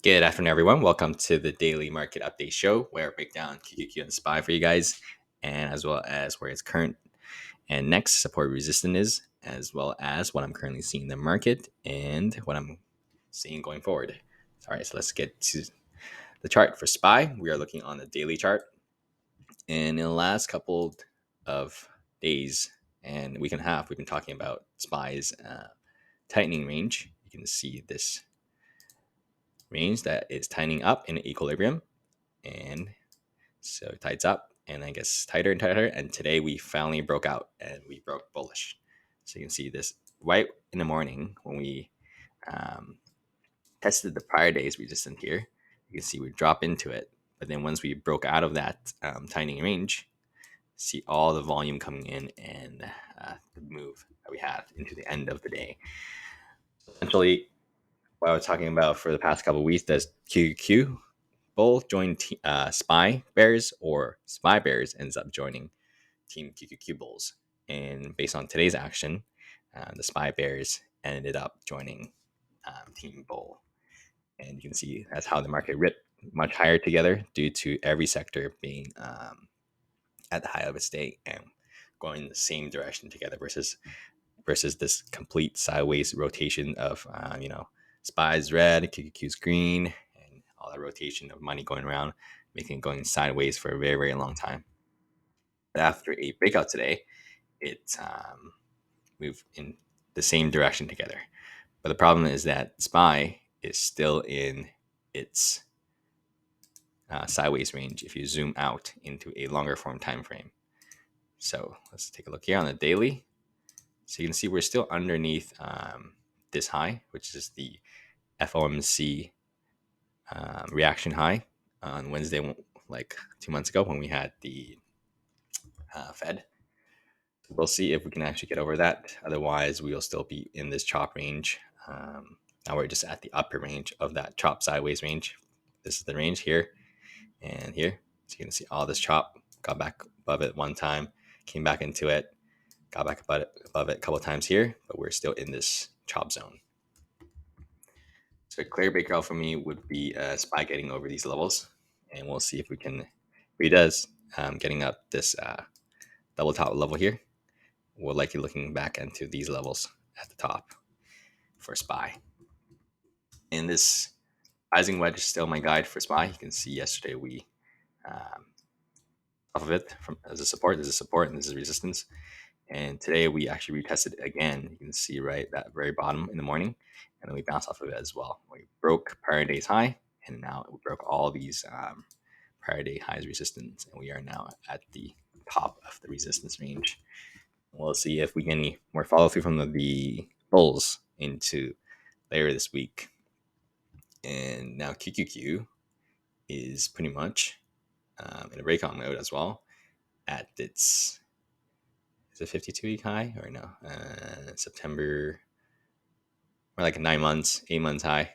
Good afternoon, everyone. Welcome to the daily market update show where I break down QQQ and SPY for you guys, and as well as where its current and next support resistance is, as well as what I'm currently seeing in the market and what I'm seeing going forward. All right, so let's get to the chart for SPY. We are looking on the daily chart, and in the last couple of days and week and a half, we've been talking about SPY's tightening range. You can see this range that is tightening up in equilibrium, and so it tights up and I guess tighter and tighter, and today we finally broke out and we broke bullish. So you can see this right in the morning when we tested the prior day's resistance here. You can see we drop into it, but then once we broke out of that tightening range, see all the volume coming in and the move that we had into the end of the day. Essentially, what I was talking about for the past couple of weeks, does QQQ bull join SPY bears, or SPY bears ends up joining team QQQ bulls? And based on today's action, the SPY bears ended up joining team bull. And you can see that's how the market ripped much higher together due to every sector being at the high of its day and going in the same direction together versus this complete sideways rotation of SPY's red, QQQ's green, and all that rotation of money going around, making it going sideways for a very, very long time. But after a breakout today, it moved in the same direction together. But the problem is that SPY is still in its sideways range if you zoom out into a longer form time frame. So let's take a look here on the daily. So you can see we're still underneath this high, which is the FOMC reaction high on Wednesday, like 2 months ago when we had the Fed. We'll see if we can actually get over that. Otherwise, we will still be in this chop range. Now we're just at the upper range of that chop sideways range. This is the range here and here. So you can see all this chop, got back above it one time, came back into it, got back above it a couple of times here, but we're still in this chop zone. So a clear breakout for me would be SPY getting over these levels, and we'll see if we can. If he does, getting up this double top level here, we're likely looking back into these levels at the top for SPY. And this rising wedge is still my guide for SPY. You can see yesterday we off of it from as a support. This is support and this is resistance. And today we actually retested it again. You can see right that very bottom in the morning, and then we bounced off of it as well. We broke prior day's high, and now we broke all these prior day highs resistance, and we are now at the top of the resistance range. We'll see if we get any more follow through from the bulls into later this week. And now QQQ is pretty much in a breakout mode as well at its, is it 52-week high or no? September, or like 9 months, 8 months high.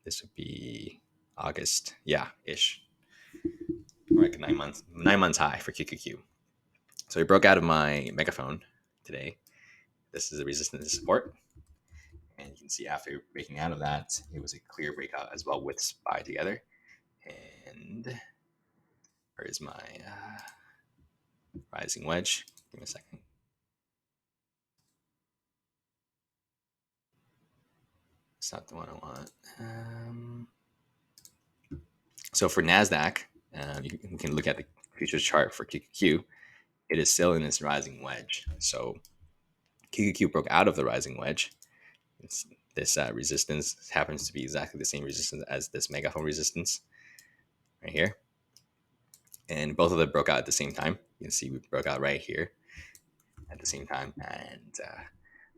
This would be August, yeah, ish. Or like 9 months high for QQQ. So we broke out of my megaphone today. This is a resistance and support. And you can see after breaking out of that, it was a clear breakout as well with SPY together. And where is my rising wedge? Give me a second. It's not the one I want. So for NASDAQ, you can look at the futures chart for QQQ. It is still in this rising wedge. So QQQ broke out of the rising wedge. This resistance happens to be exactly the same resistance as this megaphone resistance right here. And both of them broke out at the same time. You can see we broke out right here at the same time. And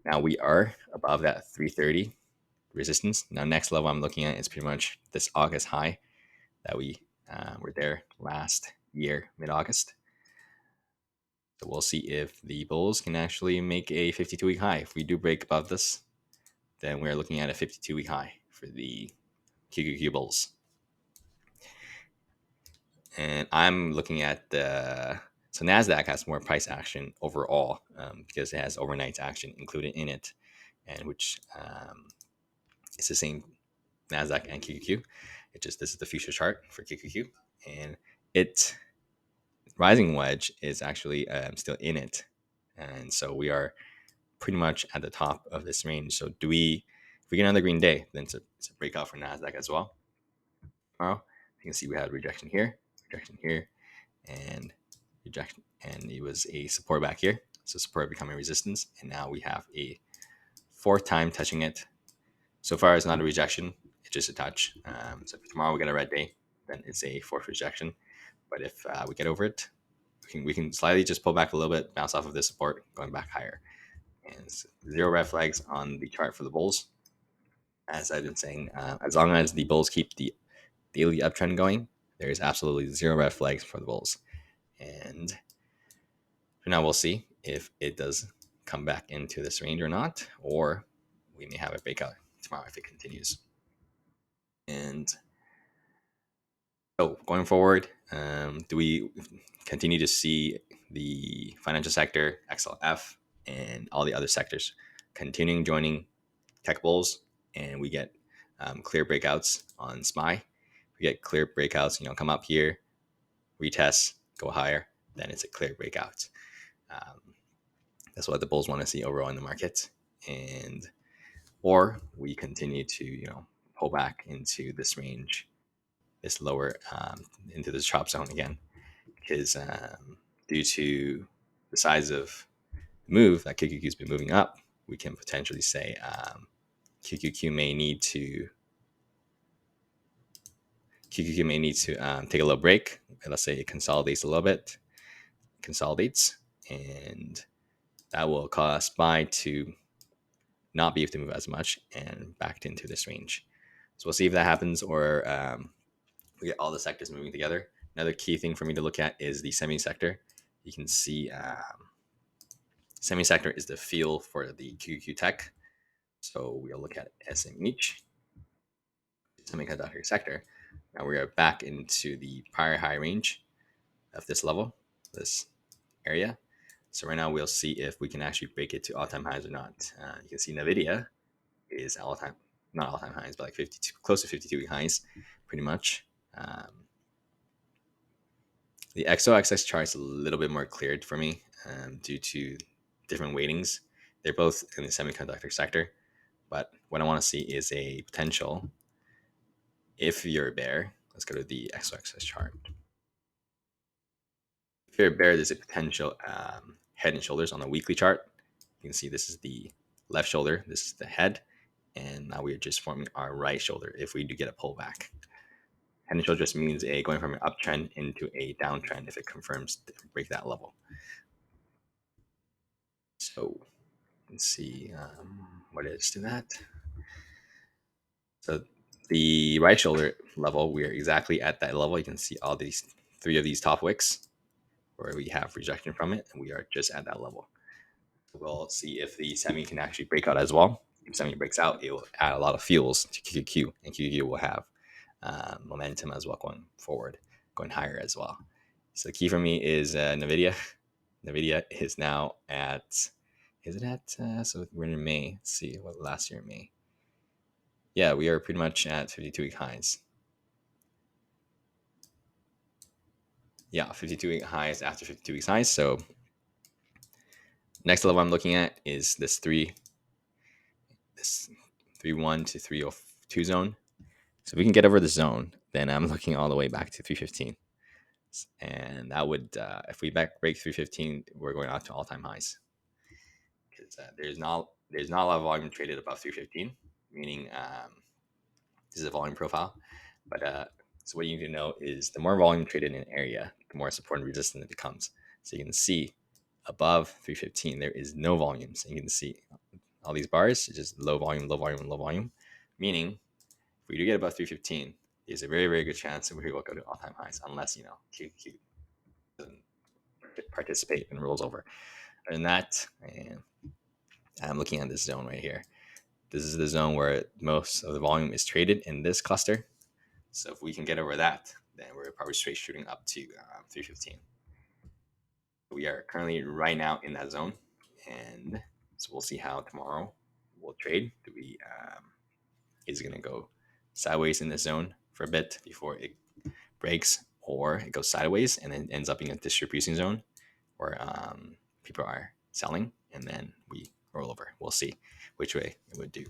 now we are above that 330 resistance. Now next level I'm looking at is pretty much this August high that we were there last year, mid-August. So we'll see if the bulls can actually make a 52-week high. If we do break above this, then we're looking at a 52-week high for the QQQ bulls. And I'm looking at so NASDAQ has more price action overall because it has overnight action included in it, and which is the same NASDAQ and QQQ. This is the future chart for QQQ, and its rising wedge is actually still in it, and so we are pretty much at the top of this range. So if we get another green day, then it's a breakout for NASDAQ as well. Tomorrow, you can see we had rejection here, and rejection, and it was a support back here. So support becoming resistance, and now we have a fourth time touching it. So far, it's not a rejection; it's just a touch. So if tomorrow we get a red day, then it's a fourth rejection. But if we get over it, we can slightly just pull back a little bit, bounce off of this support, going back higher. And zero red flags on the chart for the bulls. As I've been saying, as long as the bulls keep the daily uptrend going, there is absolutely zero red flags for the bulls. And for now, we'll see if it does come back into this range or not, or we may have a breakout tomorrow if it continues. And so going forward, do we continue to see the financial sector, XLF, and all the other sectors continuing joining tech bulls, and we get clear breakouts on SMI? We get clear breakouts, come up here, retest, go higher, then it's a clear breakout. That's what the bulls want to see overall in the market, or we continue to pull back into this range, this lower into this chop zone again, because due to the size of move that QQQ's been moving up, we can potentially say QQQ may need to take a little break. Let's say it consolidates a little bit, and that will cause SPY to not be able to move as much and backed into this range. So we'll see if that happens, or we get all the sectors moving together. Another key thing for me to look at is the semi sector. You can see semi sector is the feel for the QQQ Tech. So we'll look at SMH, semiconductor sector. Now we are back into the prior high range of this level, this area. So right now we'll see if we can actually break it to all-time highs or not. You can see NVDA is not all-time highs, but like 52, close to 52-week highs, pretty much. The SOXX chart is a little bit more cleared for me due to different weightings. They're both in the semiconductor sector, but what I want to see is a potential. If you're a bear, let's go to the SOXX chart. If you're a bear, there's a potential head and shoulders on the weekly chart. You can see this is the left shoulder, this is the head, and now we're just forming our right shoulder if we do get a pullback. Head and shoulder just means going from an uptrend into a downtrend if it confirms to break that level. So let's see what is to that. So the right shoulder level, we're exactly at that level. You can see all these three of these top wicks where we have rejection from it, and we are just at that level. We'll see if the semi can actually break out as well. If semi breaks out, it will add a lot of fuels to QQQ, and QQQ will have momentum as well going forward, going higher as well. So the key for me is NVIDIA. NVIDIA is now at, so we're in May. Let's see, what last year in May? Yeah, we are pretty much at 52-week highs. Yeah, 52-week highs after 52 weeks highs. So next level I'm looking at is this 3-1 to 302 zone. So if we can get over the zone, then I'm looking all the way back to 315. And that would, if we break 315, we're going out to all-time highs. Because there's not a lot of volume traded above 315, meaning this is a volume profile. But so what you need to know is the more volume traded in an area, the more support and resistance it becomes. So you can see above 315, there is no volume. So you can see all these bars, it's just low volume, low volume, low volume. Meaning, if we do get above 315, there's a very, very good chance that we will go to all-time highs, unless, QQ doesn't participate and rolls over. Other than that, I'm looking at this zone right here. This is the zone where most of the volume is traded in this cluster. So if we can get over that, then we're probably straight shooting up to 315. We are currently right now in that zone, and so we'll see how tomorrow we'll trade. Is it going to go sideways in the zone for a bit before it breaks, or it goes sideways and then ends up in a distribution zone where people are selling, and then we roll over. We'll see which way it would do.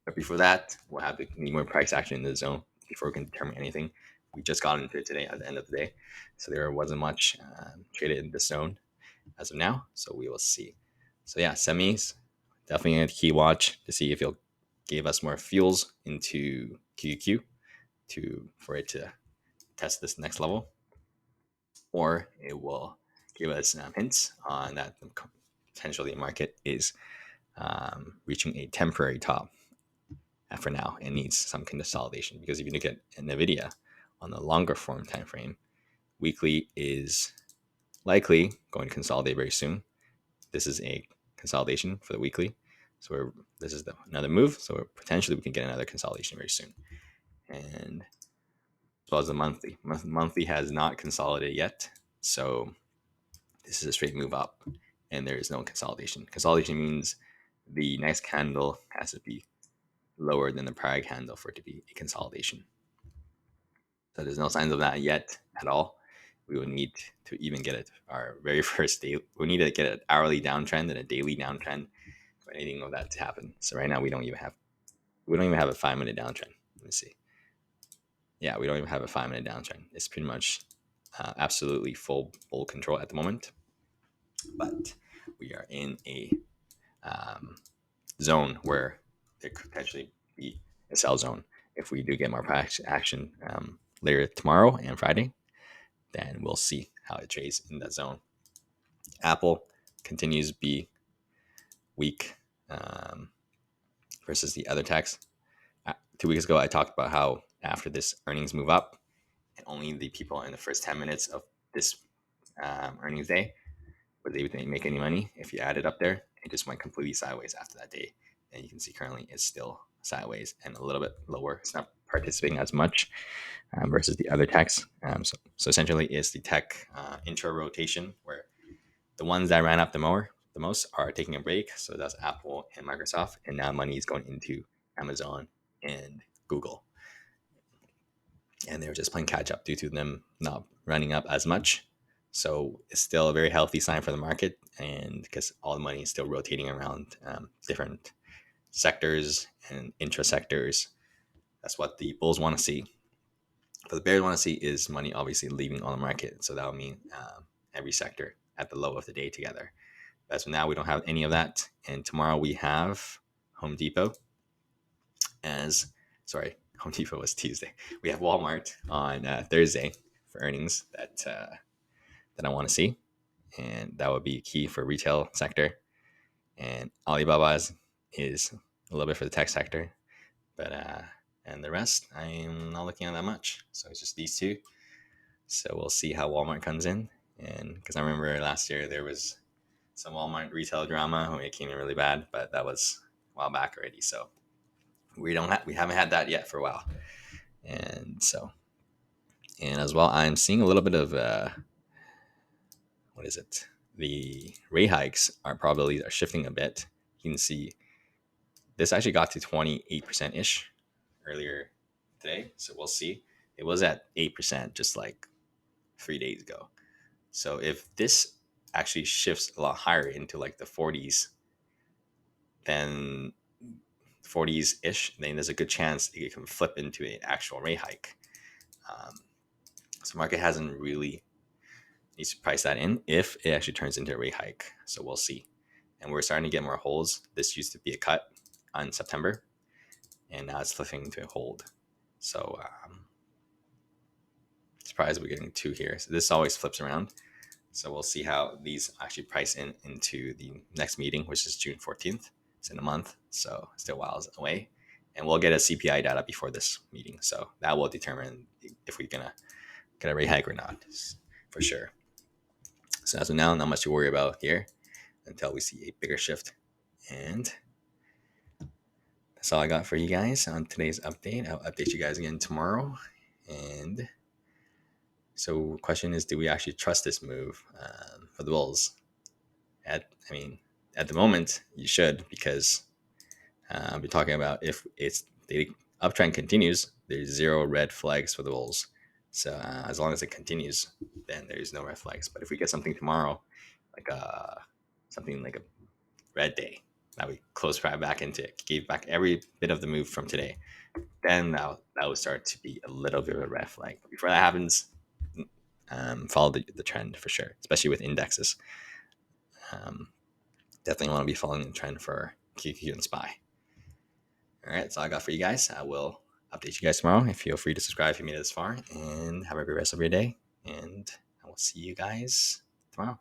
But before that, we'll have to need more price action in the zone before we can determine anything. We just got into it today at the end of the day, so there wasn't much traded in this zone as of now. So we will see. So yeah, semis definitely a key watch to see if it'll give us more fuels into QQQ for it to test this next level, or it will give us hints on that potentially the market is reaching a temporary top for now and needs some consolidation. Because if you look at NVDA on the longer form time frame, weekly is likely going to consolidate very soon. This is a consolidation for the weekly, so this is another move. So potentially we can get another consolidation very soon. And as well as the monthly, monthly has not consolidated yet, so this is a straight move up, and there is no consolidation. Consolidation means the next candle has to be lower than the prior candle for it to be a consolidation. So there's no signs of that yet at all. We would need to even get it our very first day. We need to get an hourly downtrend and a daily downtrend for anything of that to happen. So right now we don't even have a 5-minute downtrend. Let me see. Yeah, we don't even have a 5-minute downtrend. It's pretty much absolutely full bull control at the moment. But we are in a zone where there could potentially be a sell zone. If we do get more action later tomorrow and Friday, then we'll see how it trades in that zone. Apple continues to be weak versus the other techs. 2 weeks ago, I talked about how after this earnings move up, and only the people in the first 10 minutes of this earnings day was able to make any money. If you add it up there, it just went completely sideways after that day. And you can see currently it's still sideways and a little bit lower. It's not participating as much versus the other techs. So essentially, it's the tech intra rotation where the ones that ran up the most are taking a break. So that's Apple and Microsoft, and now money is going into Amazon and Google. And they're just playing catch up due to them not running up as much. So it's still a very healthy sign for the market, and because all the money is still rotating around different sectors and intra sectors. That's what the bulls want to see. What the bears want to see is money obviously leaving on the market. So that would mean every sector at the low of the day together. As of now, we don't have any of that. And tomorrow we have Home Depot Home Depot was Tuesday. We have Walmart on Thursday for earnings that I want to see, and that would be key for retail sector. And Alibaba's is a little bit for the tech sector, but and the rest I am not looking at that much. So it's just these two. So we'll see how Walmart comes in, and because I remember last year there was some Walmart retail drama when it came in really bad, but that was a while back already. So we haven't had that yet for a while, and as well, I'm seeing a little bit of what is it? The rate hikes are shifting a bit. You can see this actually got to 28% ish earlier today, so we'll see. It was at 8% just like 3 days ago. So if this actually shifts a lot higher into like the 40s, then 40s ish, then there's a good chance it can flip into an actual rate hike. So market hasn't really needs to price that in if it actually turns into a rate hike. So we'll see. And we're starting to get more holds. This used to be a cut on September, and now it's flipping into a hold. So surprised we're getting 2 here. So this always flips around. So we'll see how these actually price into the next meeting, which is June 14th. It's in a month, so still a while away. And we'll get a CPI data before this meeting. So that will determine if we're going to get a rate hike or not, for sure. So as of now, not much to worry about here until we see a bigger shift. And that's all I got for you guys on today's update. I'll update you guys again tomorrow. And so question is, do we actually trust this move for the bulls? At the moment, you should, because I've been talking about if it's uptrend continues, there's zero red flags for the bulls. So as long as it continues, then there's no red flags. But if we get something tomorrow, like something like a red day, that we close right back into it, gave back every bit of the move from today, then that will start to be a little bit of a red flag. But before that happens, follow the trend for sure, especially with indexes. Definitely want to be following the trend for QQQ and SPY. All right, that's all I got for you guys. I will update you guys tomorrow. And feel free to subscribe if you made it this far, and have a great rest of your day. And I will see you guys tomorrow.